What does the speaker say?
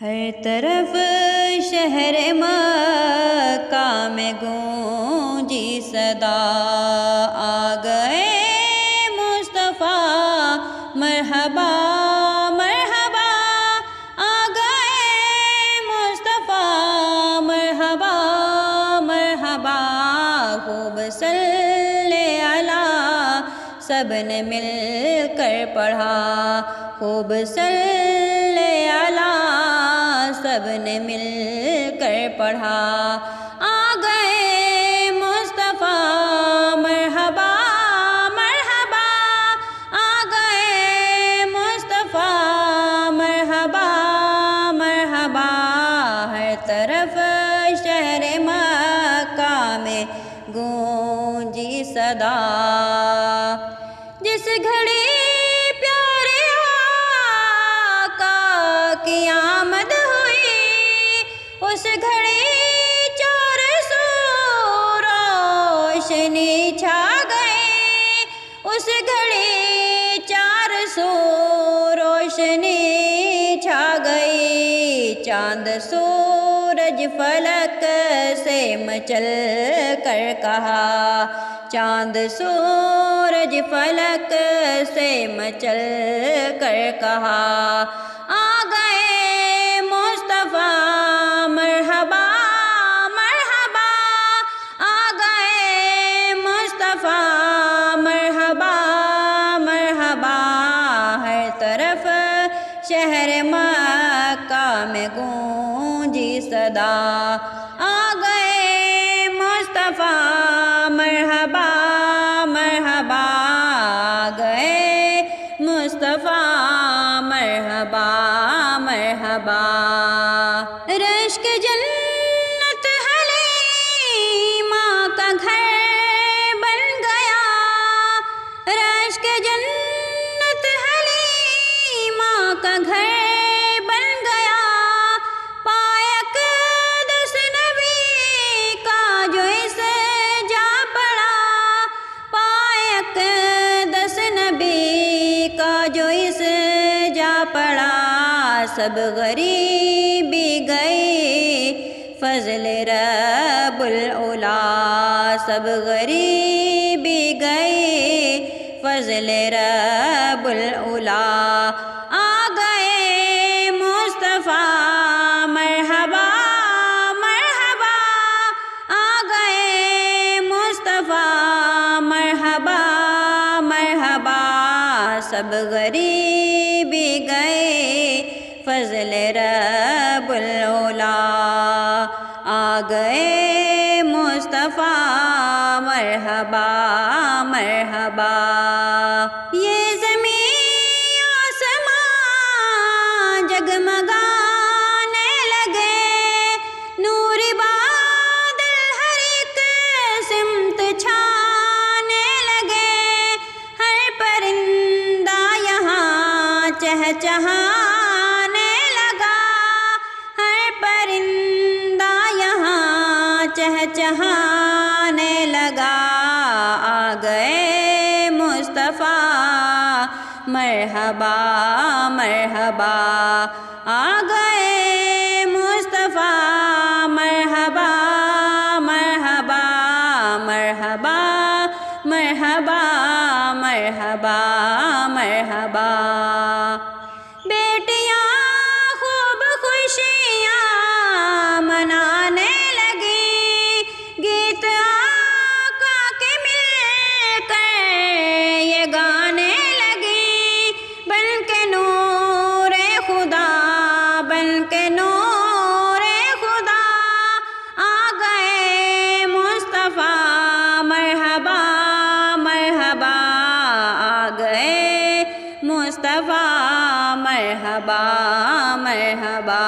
ہر طرف شہر مکہ میں گونجی صدا، آ گئے مصطفیٰ مرحبا مرحبا، آ گئے مصطفیٰ مرحبا مرحبا، خوب صلی علی سب نے مل کر پڑھا، خوب صلی علی سب نے مل کر پڑھا، آ گئے مصطفیٰ مرحبا مرحبا، آ گئے مصطفیٰ مرحبا مرحبا، ہر طرف شہر مکہ میں گونجی صدا، جس گھڑی پیارے آقا کی آمد اس گھڑی چار سو روشنی چھا گئی، اس گھڑی چار سو روشنی چھا گئی، چاند سورج فلک سے مچل کر کہا، چاند سورج فلک سے مچل کر کہا، آ گئے مصطفیٰ مرحبا مرحبا، آ گئے مصطفیٰ مرحبا مرحبا، ہر طرف شہر مکہ میں گونجی صدا، آ گئے مصطفیٰ مرحبا مرحبا، آ گئے مصطفیٰ مرحبا مرحبا، رشک جنت حلیمہ کا گھر بن گیا، رشک جنت حلیمہ کا گھر بن گیا، پائے اقدس نبی کا جو اس جا پڑا، پائے اقدس نبی کا جو اس جا پڑا، سب غریبی گئی فضل رب العلا، سب غریبی گئی فضل رب العلا، آ گئے مصطفیٰ مرحبا مرحبا، آ گئے مصطفیٰ مرحبا مرحبا، سب غریبی گئے فضل رب العلا، آ گئے مصطفیٰ مرحبا مرحبا، یہ زمین آسمان جگمگانے لگے، نور بادل ہر ایک سمت چھانے لگے، ہر پرندہ یہاں چہچہانے لگا، ہر پرندہ یہاں چہچہانے لگا، آ گئے مصطفیٰ مرحبا مرحبا، آ گئے مصطفیٰ مرحبا مرحبا مرحبا مرحبا مرحبا مرحبا، بیٹیاں خوب خوشیاں منانے لگی، گیت آقا کے مل کر یہ گانے لگی، بن کے نور خدا بن کے نور خدا، آ گئے مصطفیٰ مرحبا مرحبا، آ گئے مصطفیٰ مرحبا مرحبا،